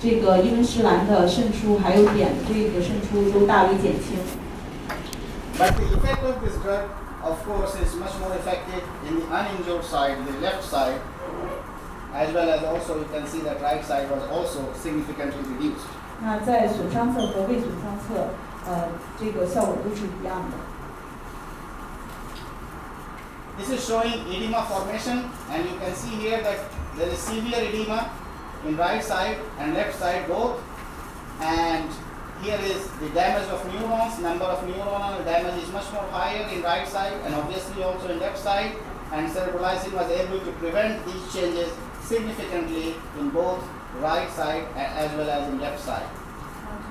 这个伊温施兰的渗出还有碘的这个渗出都大为减轻。But the effect of this drug, of course, is much more effective in the uninjured side, the left side, as well as also you can see that right side was also significantly reduced. 那在损伤侧和未损伤侧，这个效果都是一样的。This is showing edema formation, and you can see here that there is severe edema in right side and left side both, and here is the damage of neurons. Number of neuronal damage is much more higher in right side and obviously also in left side, and cerebrolizine was able to prevent these changes significantly in both right side as well as in left side.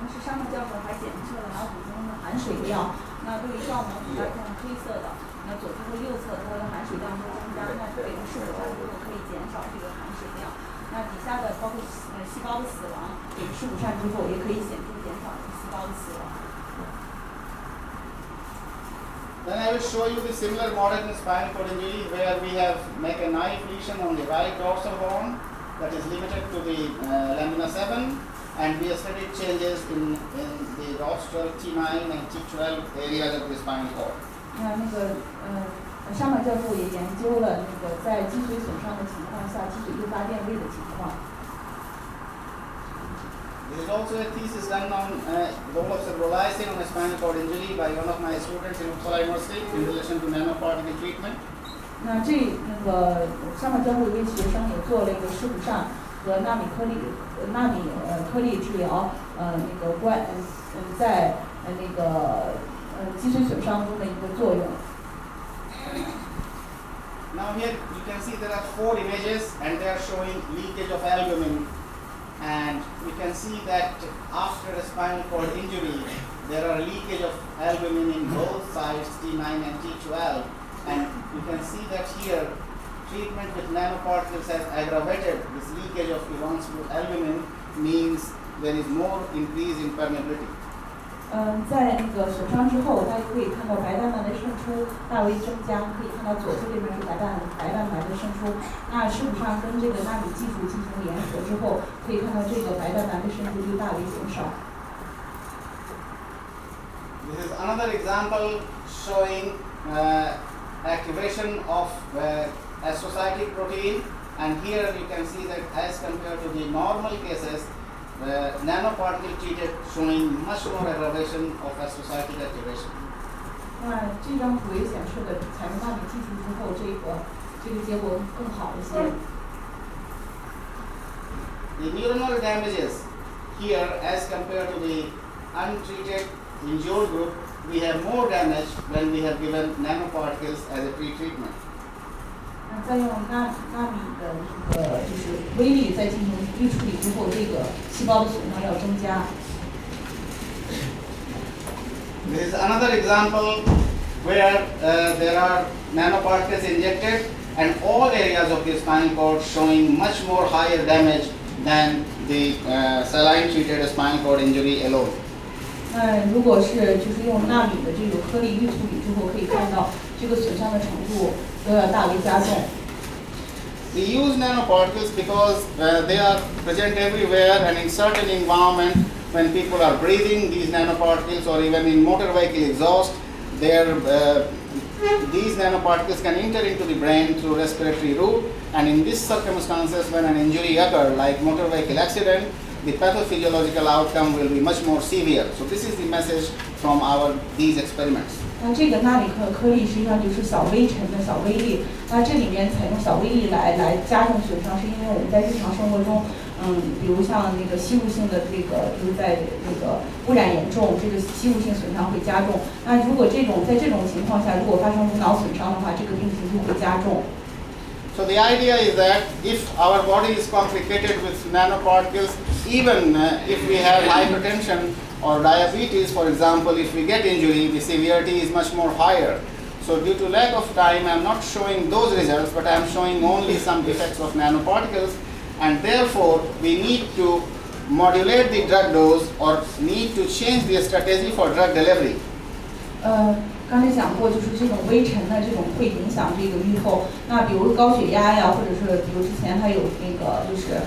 同时，沙漠教授还检测了脑补中的含水量。那对于照脑补来看，黑色的，那左侧和右侧它的含水量都增加，那这个视觉上如果可以减少这个含水量。那底下的包括细胞的死亡，给视谱上之后也可以显著减少细胞的死亡。Then I will show you the similar model in spinal cord injury where we have make a knife lesion on the right dorsal horn that is limited to the lamina 7, and we have studied changes in the rostral T9 and T12 areas of the spinal cord. 沙马教授也研究了在脊髓损伤的情况下，脊髓诱发电位的情况。There is also a thesis done on role of cerebrolizine on a spinal cord injury by one of my students in Uppsala University in relation to nanoparticle treatment. 那沙马教授一位学生也做了一个视谱上和纳米颗粒治疗在脊髓损伤中的一个作用。Now here you can see there are 4 images and they are showing leakage of albumin, and we can see that after a spinal cord injury there are leakage of albumin in both sides, T9 and T12, and you can see that here treatment with nanoparticles has aggravated this leakage of evansable albumin, means there is more increase in permeability. 在损伤之后，大家可以看到白蛋白的渗出大为增加，可以看到左侧这边是白蛋白的渗出。那视谱上跟这个纳米技术进行联合之后，可以看到这个白蛋白的渗出就大为减少。This is another example showing activation of astrocytic protein, and here you can see that as compared to the normal cases, nanoparticle treated showing much more aggravation of astrocytic activation. 那这张图也显示的采用纳米技术之后，这个结果更好一些。The neuronal damages here as compared to the untreated injured group, we have more damage when we have given nanoparticles as a pre-treatment. 再用纳米的就是微粒再进行预处理之后，这个细胞的损伤要增加。This is another example where there are nanoparticles injected and all areas of the spinal cord showing much more higher damage than the saline treated spinal cord injury alone. 那如果是就是用纳米的这个颗粒预处理之后，可以看到这个损伤的程度都要大为加重。We use nanoparticles because they are present everywhere, and in certain environment when people are breathing these nanoparticles, or even in motor vehicle exhaust, these nanoparticles can enter into the brain through respiratory route, and in these circumstances when an injury occurs like motor vehicle accident, the pathophysiological outcome will be much more severe. So this is the message from these experiments. 那这个纳米颗粒实际上就是小微尘的小微粒，那这里面采用小微粒来加重损伤，是因为我们在日常生活中，比如像吸入性的就是在污染严重，这个吸入性损伤会加重。那如果在这种情况下，如果发生颅脑损伤的话，这个病情就会加重。So the idea is that if our body is complicated with nanoparticles, even if we have hypertension or diabetes, for example, if we get injury, the severity is much more higher. So due to lack of time, I am not showing those results, but I am showing only some effects of nanoparticles, and therefore we need to modulate the drug dose or need to change the strategy for drug delivery. 刚才讲过，就是这种微尘的这种会影响这个预后。那比如高血压呀，或者是比如之前还有那个就是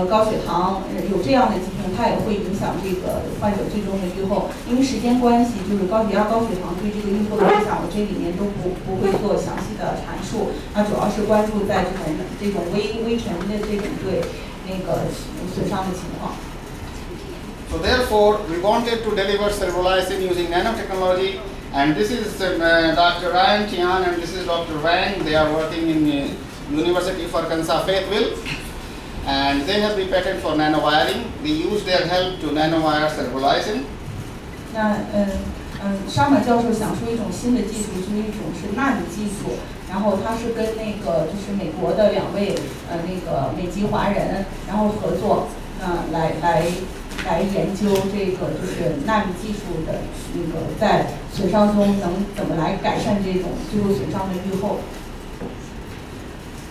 高血糖，有这样的疾病，它也会影响这个患者最终的预后。因为时间关系，就是高血压、高血糖对这个预后的影响，我这里面都不会做详细的阐述。那主要是关注在这种微尘的这种对那个损伤的情况。So therefore, we wanted to deliver cerebrolizin using nanotechnology, and this is Dr. Ryan Tian and this is Dr. Wang. They are working in University of Arkansas Fayetteville, and they have the patent for nanowiring. We use their help to nanowire cerebrolizin. 那沙马教授想出一种新的技术，就是一种是纳米技术，然后他是跟那个就是美国的2位那个美籍华人，然后合作，来研究这个就是纳米技术的那个在损伤中能怎么来改善这种最后损伤的预后。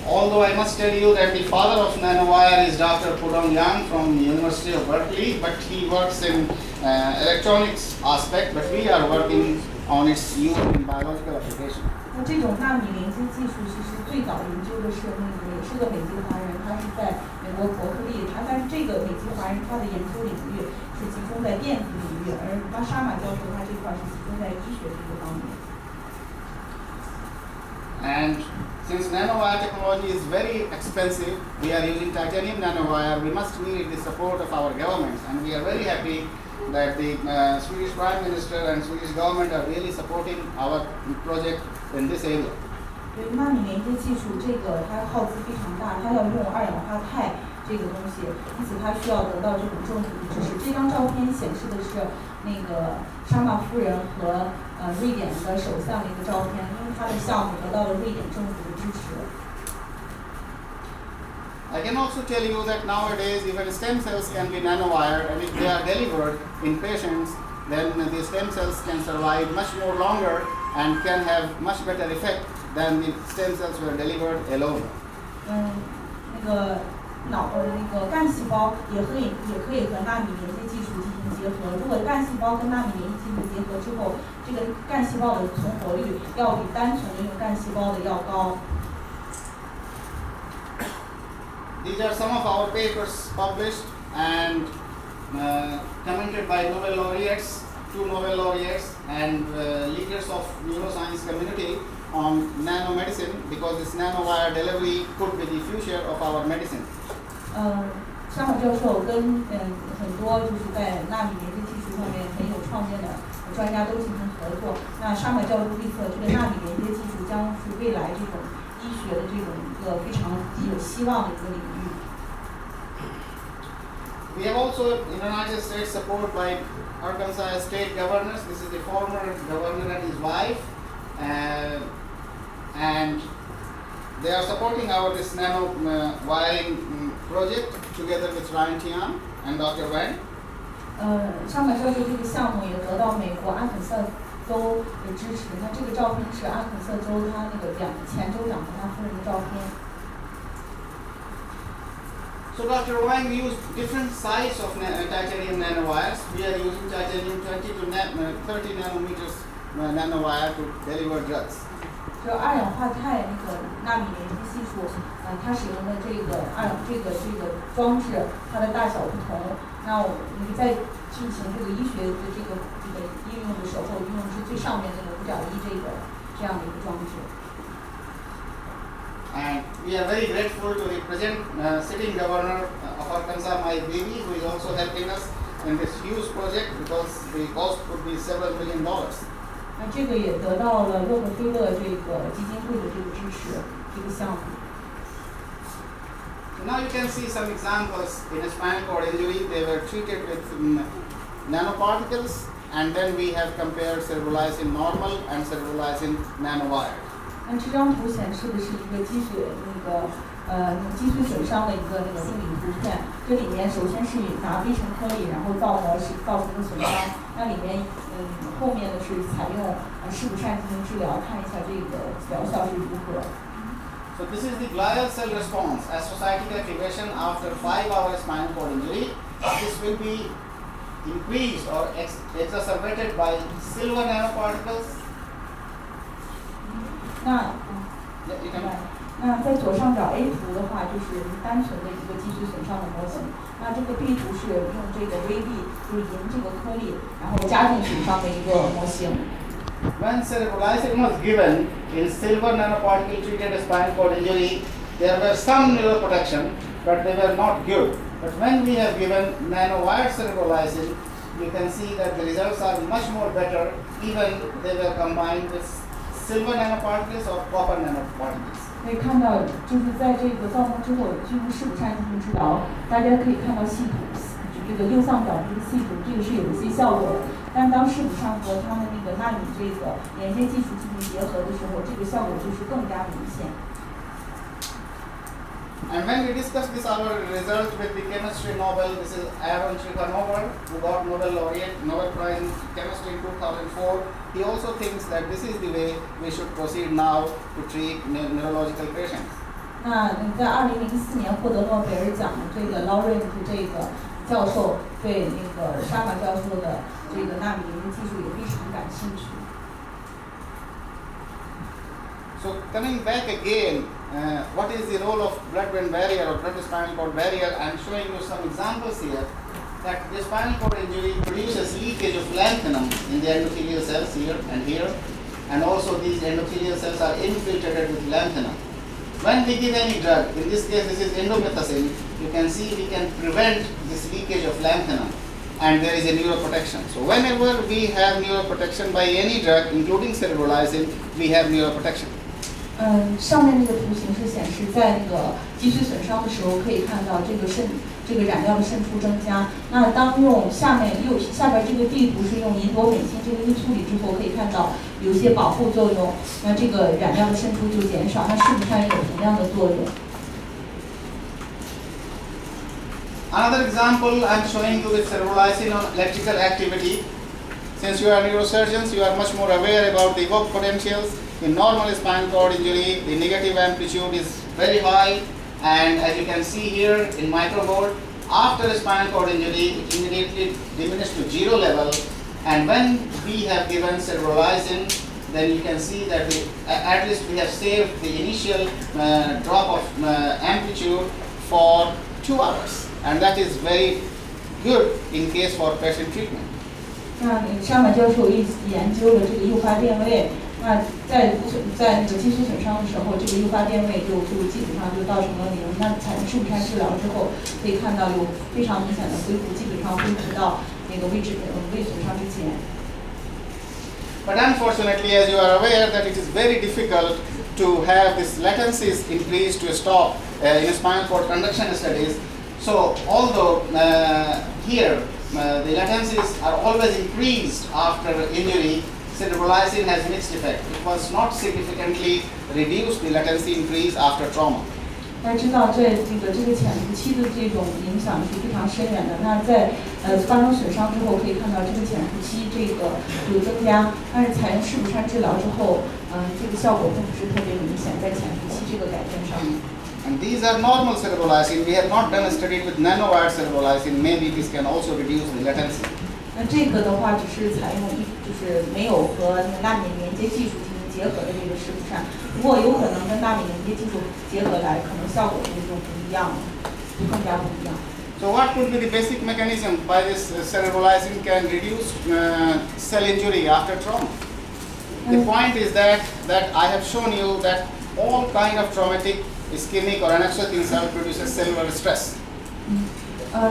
Although I must tell you that the father of nanowire is Dr. Pudong Yang from the University of Berkeley, but he works in electronics aspect, but we are working on its use in biological application. 那这种纳米连接技术其实最早研究的是那个也是个美籍华人，他是在美国伯克利，但是这个美籍华人他的研究领域是集中在电子领域，而沙马教授他这块是集中在医学这个方面。And since nanowire technology is very expensive, we are using titanium nanowire. We must need the support of our governments, and we are very happy that the Swedish Prime Minister and Swedish government are really supporting our project in this area. 对，纳米连接技术这个它耗资非常大，它要用2氧化钛这个东西，因此它需要得到这种政府的支持。这张照片显示的是那个沙马夫人和瑞典的首相的一个照片，因为他的项目得到了瑞典政府的支持。I can also tell you that nowadays even stem cells can be nanowired, and if they are delivered in patients, then the stem cells can survive much more longer and can have much better effect than the stem cells were delivered alone. 那个干细胞也可以和纳米连接技术进行结合。如果干细胞跟纳米连接技术结合之后，这个干细胞的存活率要比单纯的用干细胞的要高。These are some of our papers published and commented by Nobel laureates, 2 Nobel laureates, and leaders of neuroscience community on nanomedicine, because this nanowire delivery could be the future of our medicine. 沙马教授跟很多就是在纳米连接技术上面很有创建的专家都进行合作。那沙马教授预测，这个纳米连接技术将是未来这种医学的这种一个非常有希望的一个领域。We have also United States support by Arkansas state governors. This is the former governor and his wife, and they are supporting our this nano wiring project together with Ryan Tian and Dr. Wang. 沙马教授这个项目也得到美国阿肯色州的支持。那这个照片是阿肯色州他那个前州长和他夫人的照片。So Dr. Wang used different size of titanium nanowires. We are using titanium 20 to 30 nanometers nanowire to deliver drugs. 就2氧化钛那个纳米连接技术，它使用的这个装置，它的大小不同。那我们在进行这个医学的这个应用的时候，用的是最上面那个5.1这样的一个装置。And we are very grateful to the present sitting governor of Arkansas, Mike Beebe, who is also helping us in this huge project, because the cost could be several $million. 那这个也得到了洛克菲勒这个基金会的这个支持，这个项目。Now you can see some examples in a spinal cord injury. They were treated with nanoparticles, and then we have compared cerebrolizin normal and cerebrolizin nanowire. 那这张图显示的是一个脊髓损伤的一个心理图片。这里面首先是拿微尘颗粒，然后造成的损伤。那里面后面的是采用视谱扇进行治疗，看一下这个疗效是如何。So this is the glial cell response, astrocytic activation after 5-hour spinal cord injury. This will be increased or exacerbated by silver nanoparticles 那 Yeah, you can. 那在左上角 A 图的话，就是单纯的一个继续损伤的模型。那这个 B 图是用这个微粒，就是银这个颗粒，然后加重损伤的一个模型。When cerebralizing was given in silver nanoparticle treated spinal cord injury, there were some neuroprotection, but they were not good. But when we have given nanowire cerebralizing, you can see that the results are much more better, even they were combined with silver nanoparticles or copper nanoparticles. 可以看到，就是在这个造梦之后，进入视谱上进行治疗，大家可以看到细图，这个右上角这个细图，这个是有一些效果的。但当视谱上和他们那个纳米这个连接技术进行结合的时候，这个效果就是更加明显。And when we discussed this our result with the chemistry Nobel, this is Aaron Trichonova, who got Nobel Prize in chemistry in 2004. He also thinks that this is the way we should proceed now to treat neurological patients. 那在2004年获得诺贝尔奖的这个 Lawrence 这个教授对那个沙马教授的这个纳米连接技术也非常感兴趣。So coming back again, what is the role of blood-brain barrier or blood-spinal cord barrier? I am showing you some examples here. That the spinal cord injury produces leakage of lanthanum in the endothelial cells here and here, and also these endothelial cells are infiltrated with lanthanum. When we give any drug, in this case this is indomethacin, you can see we can prevent this leakage of lanthanum, and there is a neuroprotection. So whenever we have neuroprotection by any drug, including cerebralizing, we have neuroprotection. 上面那个图形是显示在那个脊髓损伤的时候，可以看到这个染料的渗出增加。那当用下边这个地图是用银朵镁锌这个一处理之后，可以看到有一些保护作用，那这个染料的渗出就减少，那视谱上也有同样的作用。Another example I am showing you with cerebralizing on electrical activity. Since you are neurosurgeons, you are much more aware about the evoked potentials. In normal spinal cord injury, the negative amplitude is very high, and as you can see here in microvolt, after spinal cord injury, it immediately diminished to 0 level. And when we have given cerebralizing, then you can see that at least we have saved the initial drop of amplitude for 2 hours, and that is very good in case for patient treatment. 那沙马教授研究了这个诱发电位。那在那个脊髓损伤的时候，这个诱发电位就基本上就到成了0。那采用视谱上治疗之后，可以看到有非常明显的恢复，基本上恢复到那个未损伤之前。But unfortunately, as you are aware, that it is very difficult to have this latencies increased to stop in spinal cord conduction studies. So although here the latencies are always increased after injury, cerebralizing has mixed effect. It was not significantly reduced the latency increase after trauma. 大家知道，在这个潜伏期的这种影响是非常深远的。那在发生损伤之后，可以看到这个潜伏期这个有增加，但是采用视谱上治疗之后，这个效果并不是特别明显，在潜伏期这个改变上面。And these are normal cerebralizing. We have not done a study with nanowire cerebralizing. Maybe this can also reduce the latency. 那这个的话，只是采用就是没有和那个纳米连接技术进行结合的这个视谱上，不过有可能跟纳米连接技术结合来，可能效果就不一样了，就更加不一样。So what could be the basic mechanism by this cerebralizing can reduce cell injury after trauma? The point is that I have shown you that all kind of traumatic, ischemic or anexic insult produces cellular stress.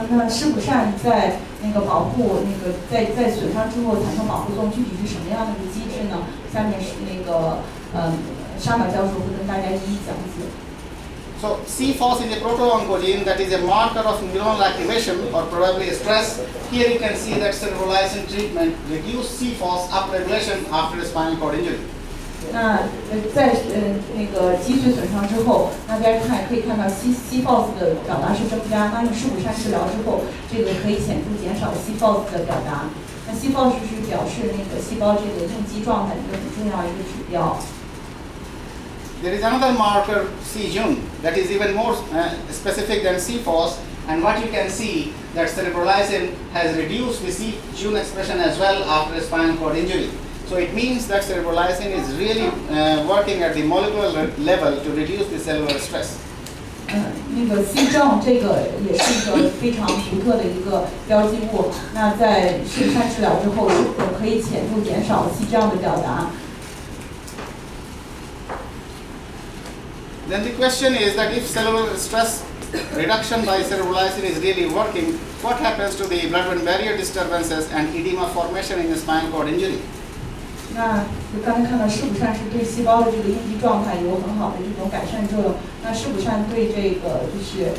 那视谱上在那个保护那个在损伤之后产生保护作用，具体是什么样的一个机制呢？下面是那个沙马教授会跟大家一一讲解。So CFOS is a proto-oncogene that is a marker of neuronal activation or probably stress. Here you can see that cerebralizing treatment reduced CFOS upregulation after spinal cord injury. 那在那个脊髓损伤之后，那大家可以看到CFOS 的表达是增加。那用视谱上治疗之后，这个可以显著减少CFOS 的表达。那 CFOS 是表示那个细胞这个应激状态一个很重要的一个指标。There is another marker, C-Jun, that is even more specific than CFOS, and what you can see that cerebralizing has reduced the C-Jun expression as well after spinal cord injury. So it means that cerebrolizing is really working at the molecular level to reduce the cellular stress. 那个 C 症这个也是一个非常独特的一个标记物。那在肾上治疗之后，可以显著减少 C 症的表达。Then the question is that if cellular stress reduction by cerebrolizing is really working, what happens to the blood-brain barrier disturbances and edema formation in the spinal cord injury? 那就刚才看到，肾补疝是对细胞的这个应激状态有很好的这种改善作用。那肾补疝对这个就是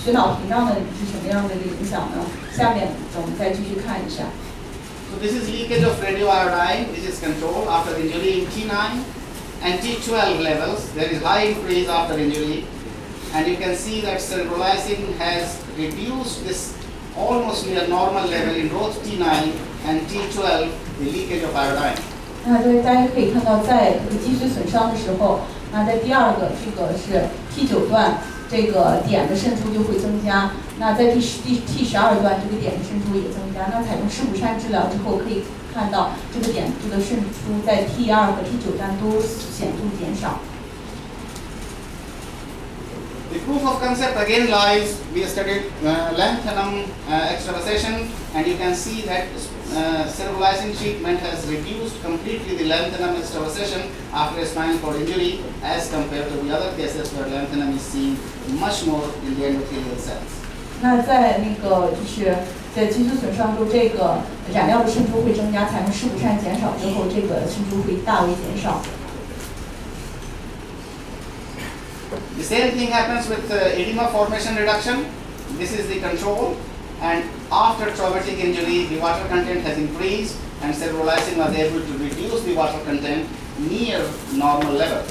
血脑屏障的是什么样的一个影响呢？下面我们再继续看一下。So this is leakage of radioiodine. This is controlled after injury in T9 and T12 levels. There is high increase after injury, and you can see that cerebrolizing has reduced this almost near normal level in both T9 and T12, the leakage of iodine. 那大家可以看到，在这个脊髓损伤的时候，那在第二个这个是 T9 段，这个碘的渗出就会增加。那在T12段，这个碘的渗出也增加。那采用肾补疝治疗之后，可以看到这个碘的渗出在T2和T9段都显著减少。The proof of concept again lies, we studied lanthanum extravasation, and you can see that cerebrolizing treatment has reduced completely the lanthanum extravasation after a spinal cord injury as compared to the other cases where lanthanum is seen much more in the endothelial cells. 那在就是在脊髓损伤中，这个染料的渗出会增加，采用肾补疝减少之后，这个渗出会大为减少。The same thing happens with edema formation reduction. This is the control, and after traumatic injury, the water content has increased, and cerebrolizing was able to reduce the water content near normal level.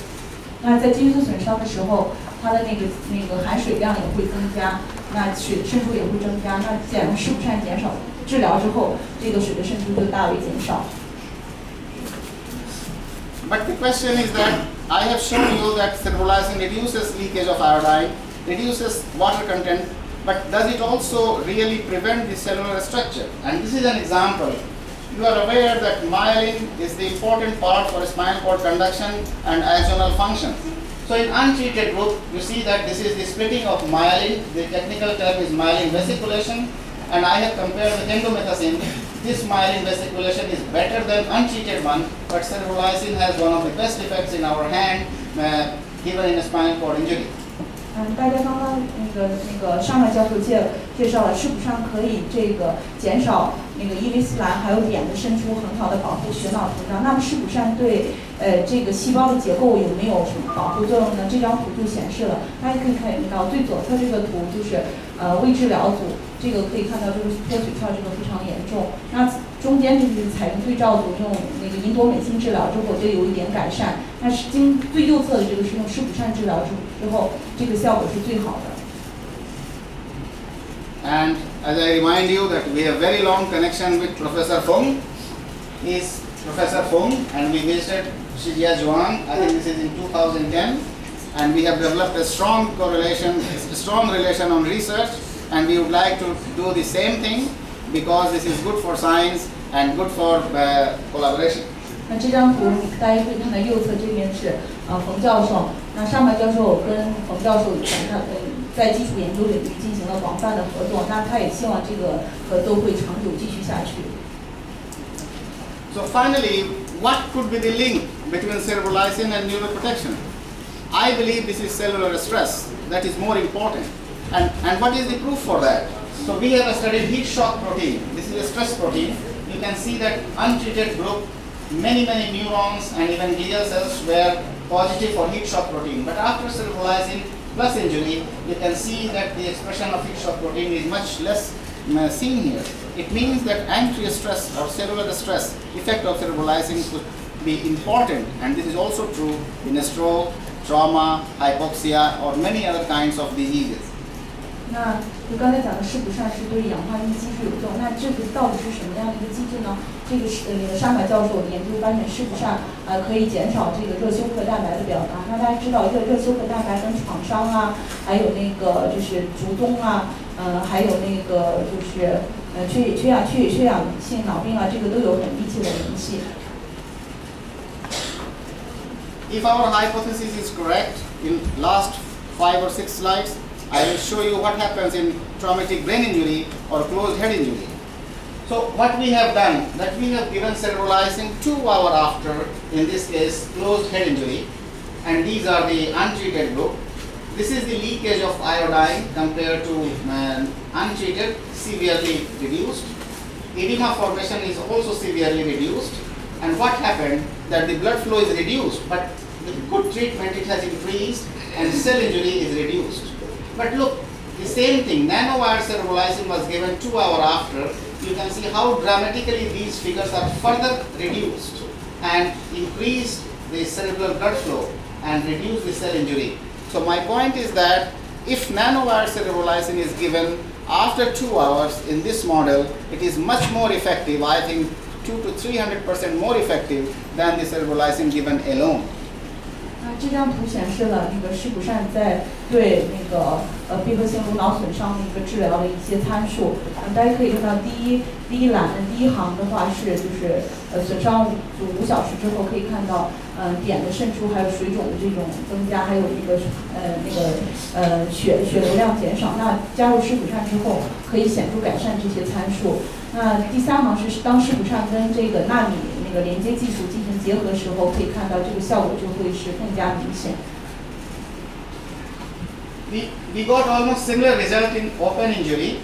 那在脊髓损伤的时候，它的那个含水量也会增加，那水的渗出也会增加。那采用肾补疝减少治疗之后，这个水的渗出就大为减少。But the question is that I have shown you that cerebrolizing reduces leakage of iodine, reduces water content, but does it also really prevent the cellular structure? And this is an example. You are aware that myelin is the important part for spinal cord conduction and axonal function. So in untreated group, you see that this is the splitting of myelin. The technical term is myelin vesiculation, and I have compared with endomethacin. This myelin vesiculation is better than untreated one, but cerebrolizing has one of the best effects in our hand given in a spinal cord injury. 大家刚刚那个上面教授介绍了，肾补疝可以这个减少那个伊维斯兰还有碘的渗出，很好的保护血脑屏障。那么肾补疝对这个细胞的结构有没有什么保护作用呢？这张图就显示了，大家可以看到最左侧这个图就是未治疗组，这个可以看到这个脱髓鞘这个非常严重。那中间就是采用对照组用那个银朵美辛治疗之后就有一点改善。那是最右侧的这个是用肾补疝治疗之后，这个效果是最好的。And as I remind you that we have very long connection with Professor Fung. He is Professor Fung, and we visited Shijia Zhuang. I think this is in 2010, and we have developed a strong correlation, a strong relation on research, and we would like to do the same thing because this is good for science and good for collaboration. 那这张图大家可以看到，右侧这边是冯教授，那上面教授跟冯教授在基础研究领域进行了广泛的合作，那他也希望这个合作会长久继续下去。So finally, what could be the link between cerebrolizing and neuroprotection? I believe this is cellular stress that is more important. And what is the proof for that? So we have studied heat shock protein. This is a stress protein. You can see that untreated group, many neurons and even glial cells were positive for heat shock protein. But after cerebrolizing plus injury, you can see that the expression of heat shock protein is much less seen here. It means that anti-stress or cellular stress effect of cerebrolizing could be important, and this is also true in a stroke, trauma, hypoxia, or many other kinds of diseases. 那就刚才讲的肾补疝是对氧化性机制有用，那这个到底是什么样的一个机制呢？这个是沙马教授研究发现，肾补疝可以减少这个热休克蛋白的表达。那大家知道，这个热休克蛋白跟创伤啊，还有那个就是卒中啊，还有那个就是缺氧性脑病啊，这个都有很密切的联系。If our hypothesis is correct, in last 5 or 6 slides, I will show you what happens in traumatic brain injury or closed head injury. So what we have done, that we have given cerebralizing 2 hours after, in this case, closed head injury, and these are the untreated group. This is the leakage of iodine compared to untreated, severely reduced. Edema formation is also severely reduced. And what happened, that the blood flow is reduced, but with good treatment it has increased and cell injury is reduced. But look, the same thing, nanowire cerebralizing was given 2 hours after. You can see how dramatically these figures are further reduced and increased the cerebral blood flow and reduce the cell injury. So my point is that if nanowire cerebralizing is given after 2 hours in this model, it is much more effective, I think 200 to 300% more effective than the cerebralizing given alone. 这张图显示了那个施普善在对那个闭合性颅脑损伤的一个治疗的一些参数。大家可以看到第一行的话是就是损伤5小时之后可以看到碘的渗出，还有水肿的这种增加，还有血流量减少。那加入施普善之后可以显著改善这些参数。那第3行是当施普善跟这个纳米那个连接技术进行结合的时候，可以看到这个效果就会是更加明显。We got almost similar result in open injury.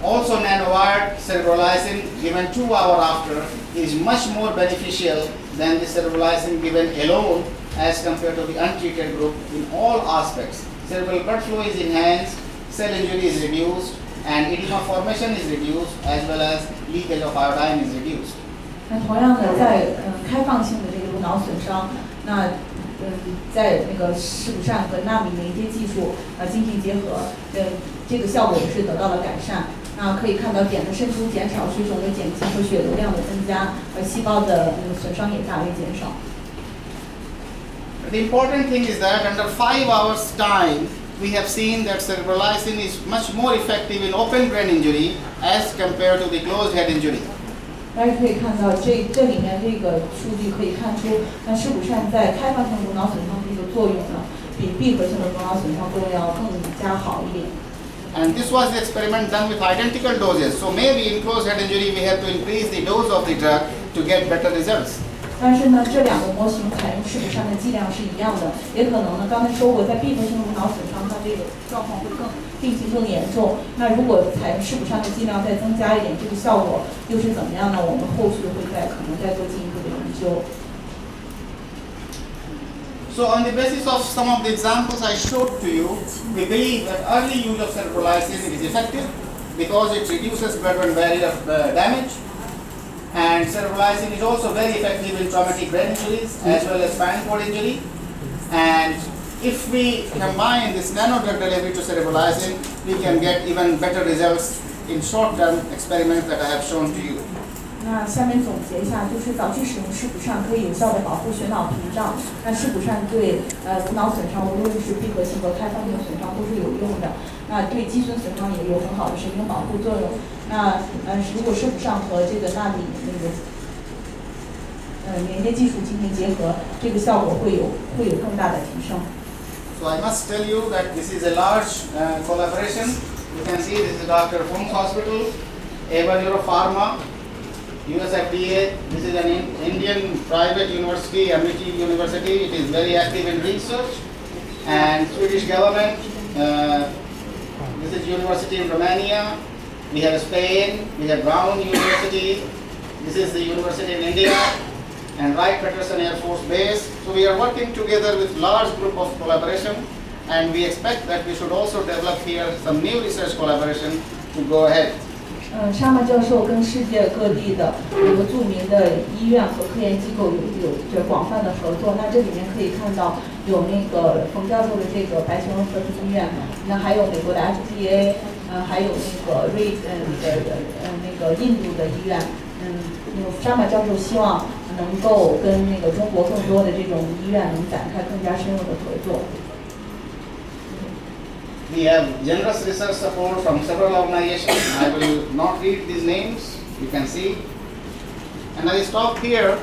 Also nanowire cerebralizing given 2 hours after is much more beneficial than the cerebralizing given alone as compared to the untreated group in all aspects. Cerebral blood flow is enhanced, cell injury is reduced, and edema formation is reduced, as well as leakage of iodine is reduced. 那同样的，在开放性的这个颅脑损伤，那在那个施普善和纳米连接技术进行结合，这个效果也是得到了改善。那可以看到碘的渗出减少，水肿的减轻和血流量的增加，细胞的损伤也大为减少。The important thing is that under 5 hours time, we have seen that cerebralizing is much more effective in open brain injury as compared to the closed head injury. 大家可以看到这里面这个数据可以看出，那施普善在开放性颅脑损伤的这个作用呢，比闭合性的颅脑损伤作用要更加好一点。And this was the experiment done with identical doses. So maybe in closed head injury we have to increase the dose of the drug to get better results. 但是呢，这2个模型采用施普善的剂量是一样的，也可能呢，刚才说过，在闭合性颅脑损伤，它这个状况会病情更严重。那如果采用施普善的剂量再增加一点，这个效果又是怎么样呢？我们后续可能再做进一步的研究。So on the basis of some of the examples I showed to you, we believe that early use of cerebralizing is effective because it reduces blood-brain barrier damage. And cerebralizing is also very effective in traumatic brain injuries as well as spinal cord injury. And if we combine this nanodrug delivery to cerebralizing, we can get even better results in short-term experiments that I have shown to you. 那下面总结一下，就是早期使用施普善可以有效地保护血脑屏障。那施普善对颅脑损伤，无论是闭合性和开放性损伤都是有用的。那对肌损损伤也有很好的神经保护作用。那如果施普善和这个纳米那个连接技术进行结合，这个效果会有更大的提升。So I must tell you that this is a large collaboration. You can see this is Dr. Fung's hospital, Ava Neuropharma, US FDA. This is an Indian private university, Amity University. It is very active in research. And Swedish government. This is university in Romania. We have Spain. We have Brown University. This is the university in India. And Wright-Patterson Air Force Base. So we are working together with large group of collaboration. And we expect that we should also develop here some new research collaboration to go ahead. 沙马教授跟世界各地的著名的医院和科研机构有着广泛的合作。那这里面可以看到有那个冯教授的这个白求恩核磁医院，那还有美国的 FDA，还有那个那个印度的医院。沙马教授希望能够跟那个中国更多的这种医院能展开更加深入的合作。We have generous research support from several organizations. I will not read these names, you can see. And I stop here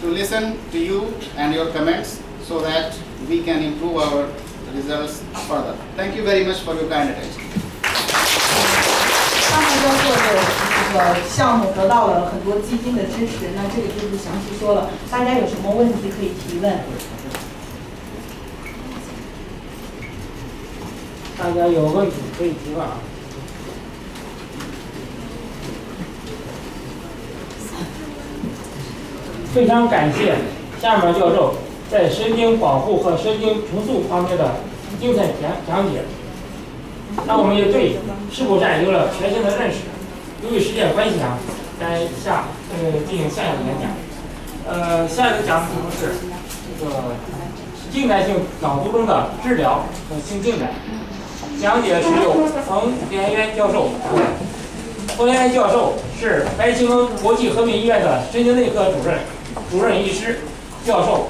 to listen to you and your comments so that we can improve our results further. Thank you very much for your kind attention. 上面教授的这个项目得到了很多基金的支持，那这里就不详细说了。大家有什么问题可以提问？大家有问题可以提问啊。非常感谢夏面教授在神经保护和神经重塑方面的精彩讲解，那我们也对事故站有了全新的认识。由于时间关系啊，咱进行下一个演讲。下一个讲的题目是这个静态性脑卒中的治疗和新进展。讲解是由冯连渊教授讲的。冯连渊教授是白求恩国际和平医院的神经内科主任医师、教授，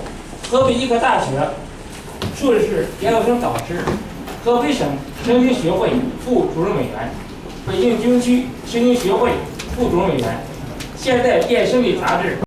河北医科大学硕士研究生导师，河北省神经学会副主任委员，北京军区神经学会副主任委员，现代电生理杂志